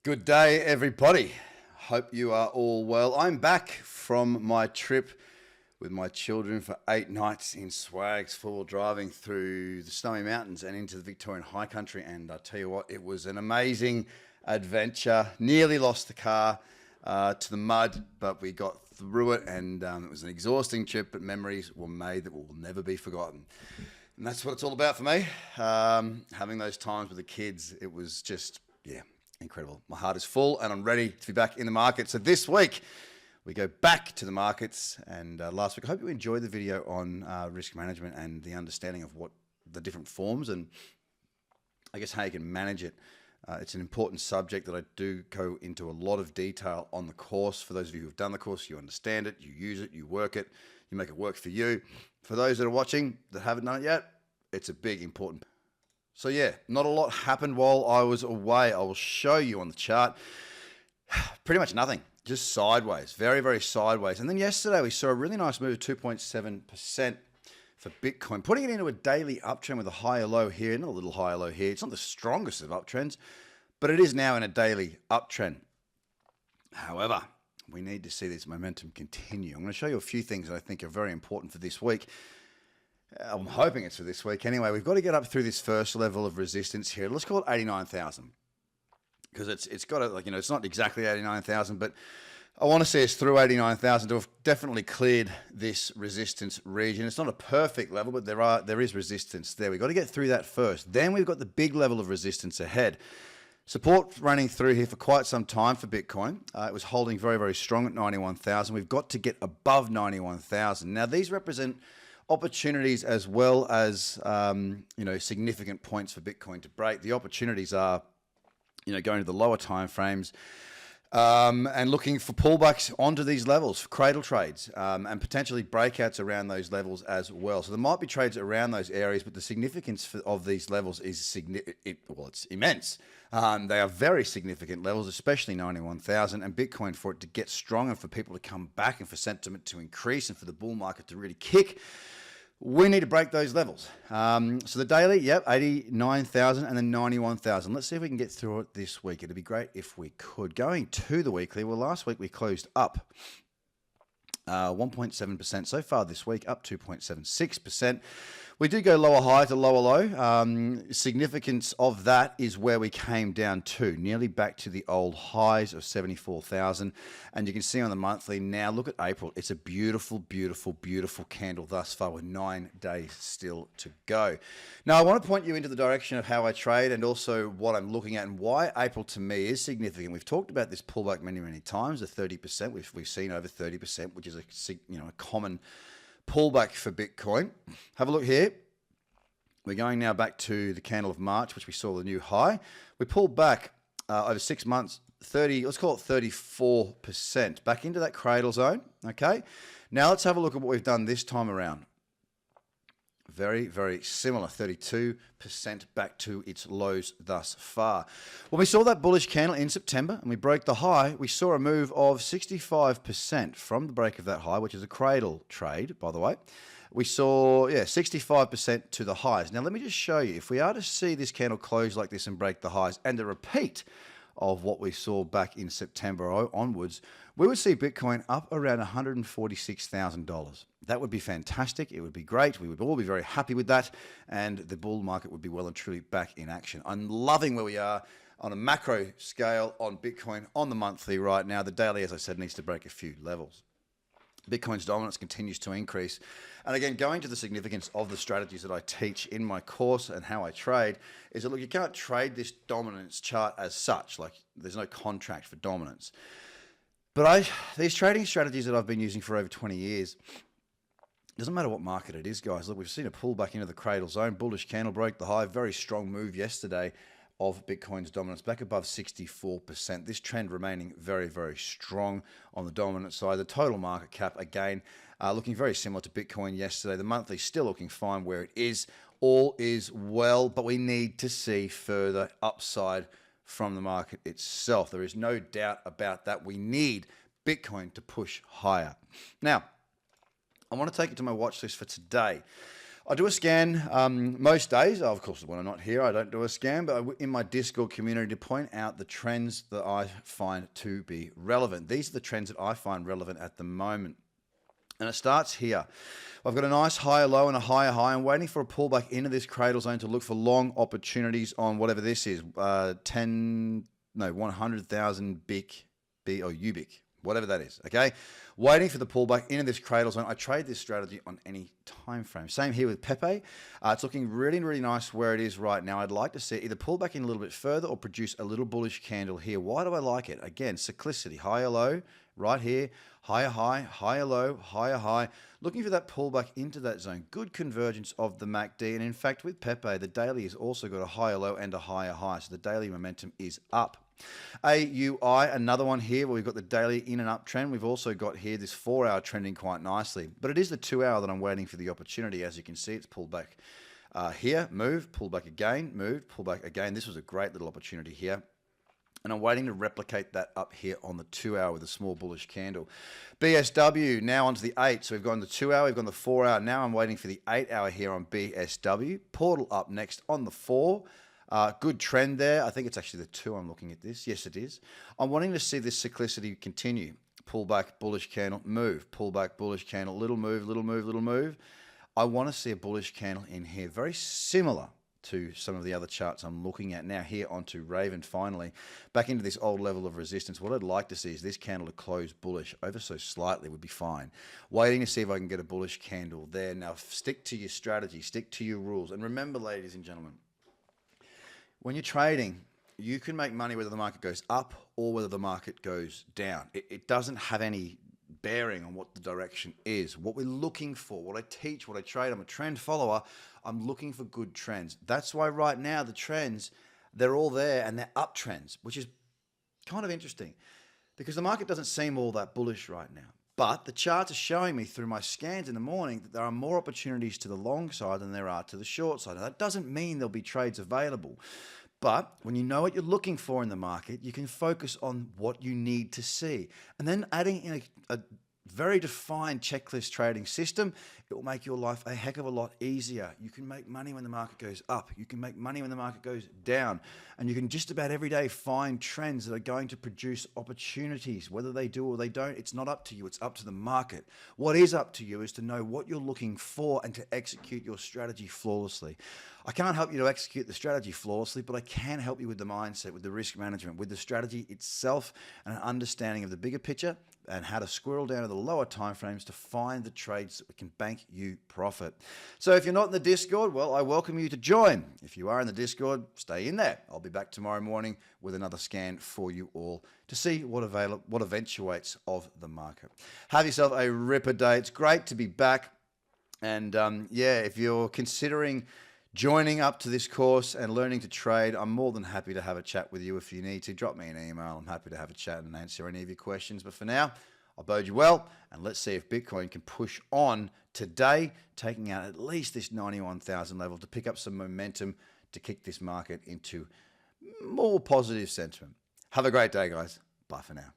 Good day, everybody. Hope you are all well. I'm back from my trip with my children for 8 nights in swags, full driving through the snowy mountains and into the Victorian high country. And I tell you what, it was an amazing adventure. Nearly lost the car to the mud, but we got through it, and it was an exhausting trip, but memories were made that will never be forgotten. And that's what it's all about for me. Having those times with the kids, it was just, incredible. My heart is full and I'm ready to be back in the market. So this week, we go back to the markets, and last week, I hope you enjoyed the video on risk management and the understanding of what the different forms and I guess how you can manage it. It's an important subject that I do go into a lot of detail on the course. For those of you who have done the course, you understand it, you use it, you work it, you make it work for you. For those that are watching that haven't done it yet, it's a big, important. So yeah, not a lot happened while I was away. I will show you on the chart. Pretty much nothing, just sideways, very, very sideways. And then yesterday we saw a really nice move of 2.7% for Bitcoin, putting it into a daily uptrend with a higher low here and a little higher low here. It's not the strongest of uptrends, but it is now in a daily uptrend. However, we need to see this momentum continue. I'm going to show you a few things that I think are very important for this week. I'm hoping it's for this week. Anyway, we've got to get up through this first level of resistance here. Let's call it 89,000 because it's got to, it's not exactly 89,000, but I want to see us through 89,000 to have definitely cleared this resistance region. It's not a perfect level, but there is resistance there. We've got to get through that first. Then we've got the big level of resistance ahead. Support running through here for quite some time for Bitcoin. It was holding very, very strong at 91,000. We've got to get above 91,000. Now, these represent opportunities as well as significant points for Bitcoin to break. The opportunities are going to the lower time frames and looking for pullbacks onto these levels for cradle trades and potentially breakouts around those levels as well. So there might be trades around those areas, but the significance of these levels is it's immense. They are very significant levels, especially 91,000, and Bitcoin, for it to get strong and for people to come back and for sentiment to increase and for the bull market to really kick, we need to break those levels. So the daily, 89,000 and then 91,000. Let's see if we can get through it this week. It'd be great if we could. Going to the weekly, well, last week we closed up 1.7%. So far this week, up 2.76%. We do go lower high to lower low. Significance of that is where we came down to, nearly back to the old highs of 74,000. And you can see on the monthly now, look at April. It's a beautiful, beautiful, beautiful candle thus far with 9 days still to go. Now, I want to point you into the direction of how I trade and also what I'm looking at and why April to me is significant. We've talked about this pullback many, many times, the 30%. We've seen over 30%, which is a common pullback for Bitcoin. Have a look here. We're going now back to the candle of March, which we saw the new high. We pulled back over 6 months, let's call it 34%, back into that cradle zone. Okay. Now let's have a look at what we've done this time around. Very, very similar, 32% back to its lows thus far. When we saw that bullish candle in September and we broke the high, we saw a move of 65% from the break of that high, which is a cradle trade, by the way. We saw, 65% to the highs. Now, let me just show you, if we are to see this candle close like this and break the highs and a repeat of what we saw back in September onwards, we would see Bitcoin up around $146,000. That would be fantastic. It would be great. We would all be very happy with that, and the bull market would be well and truly back in action. I'm loving where we are on a macro scale on Bitcoin on the monthly right now. The daily, as I said, needs to break a few levels. Bitcoin's dominance continues to increase. And again, going to the significance of the strategies that I teach in my course and how I trade is that, look, you can't trade this dominance chart as such. Like, there's no contract for dominance. But these trading strategies that I've been using for over 20 years, doesn't matter what market it is, guys. Look, we've seen a pullback into the cradle zone. Bullish candle broke the high. Very strong move yesterday of Bitcoin's dominance, back above 64%. This trend remaining very, very strong on the dominant side. The total market cap, again, looking very similar to Bitcoin yesterday. The monthly still looking fine where it is. All is well, but we need to see further upside from the market itself. There is no doubt about that. We need Bitcoin to push higher. Now, I want to take it to my watch list for today. I do a scan most days. Of course, when I'm not here, I don't do a scan, but in my Discord community to point out the trends that I find to be relevant. These are the trends that I find relevant at the moment. And it starts here. I've got a nice higher low and a higher high. I'm waiting for a pullback into this cradle zone to look for long opportunities on whatever this is. 100,000 BIC, B or UBIC, whatever that is, okay? Waiting for the pullback into this cradle zone. I trade this strategy on any time frame. Same here with Pepe. It's looking really, really nice where it is right now. I'd like to see it either pull back in a little bit further or produce a little bullish candle here. Why do I like it? Again, cyclicity, higher low, right here, higher high, higher low, higher high. Looking for that pullback into that zone. Good convergence of the MACD. And in fact, with Pepe, the daily has also got a higher low and a higher high. So the daily momentum is up. AUI, another one here where we've got the daily in and up trend. We've also got here this 4-hour trending quite nicely. But it is the 2-hour that I'm waiting for the opportunity. As you can see, it's pulled back here, move, pull back again, move, pull back again. This was a great little opportunity here. And I'm waiting to replicate that up here on the 2-hour with a small bullish candle. BSW, now onto the 8. So we've gone the 2-hour, we've gone the 4-hour. Now I'm waiting for the 8-hour here on BSW. Portal up next on the 4. Good trend there. I think it's actually the 2 I'm looking at this. Yes, it is. I'm wanting to see this cyclicity continue. Pull back, bullish candle, move. Pull back, bullish candle, little move, little move, little move. I want to see a bullish candle in here. Very similar to some of the other charts I'm looking at now. Here onto Raven finally. Back into this old level of resistance. What I'd like to see is this candle to close bullish. Over so slightly would be fine. Waiting to see if I can get a bullish candle there. Now stick to your strategy. Stick to your rules. And remember, ladies and gentlemen, when you're trading, you can make money whether the market goes up or whether the market goes down. It doesn't have any bearing on what the direction is. What we're looking for, what I teach, what I trade, I'm a trend follower. I'm looking for good trends. That's why right now the trends, they're all there and they're uptrends, which is kind of interesting because the market doesn't seem all that bullish right now. But the charts are showing me through my scans in the morning that there are more opportunities to the long side than there are to the short side. Now, that doesn't mean there'll be trades available. But when you know what you're looking for in the market, you can focus on what you need to see. And then adding in a very defined checklist trading system, it will make your life a heck of a lot easier. You can make money when the market goes up. You can make money when the market goes down. And you can just about every day find trends that are going to produce opportunities. Whether they do or they don't, it's not up to you. It's up to the market. What is up to you is to know what you're looking for and to execute your strategy flawlessly. I can't help you to execute the strategy flawlessly, but I can help you with the mindset, with the risk management, with the strategy itself, and an understanding of the bigger picture and how to squirrel down to the lower timeframes to find the trades that can bank you profit. So if you're not in the Discord, well, I welcome you to join. If you are in the Discord, stay in there. I'll be back tomorrow morning with another scan for you all to see what eventuates of the market. Have yourself a ripper day. It's great to be back. And yeah, if you're considering joining up to this course and learning to trade, I'm more than happy to have a chat with you. If you need to, drop me an email. I'm happy to have a chat and answer any of your questions. But for now, I'll bode you well, and let's see if Bitcoin can push on today, taking out at least this 91,000 level to pick up some momentum to kick this market into more positive sentiment. Have a great day, guys. Bye for now.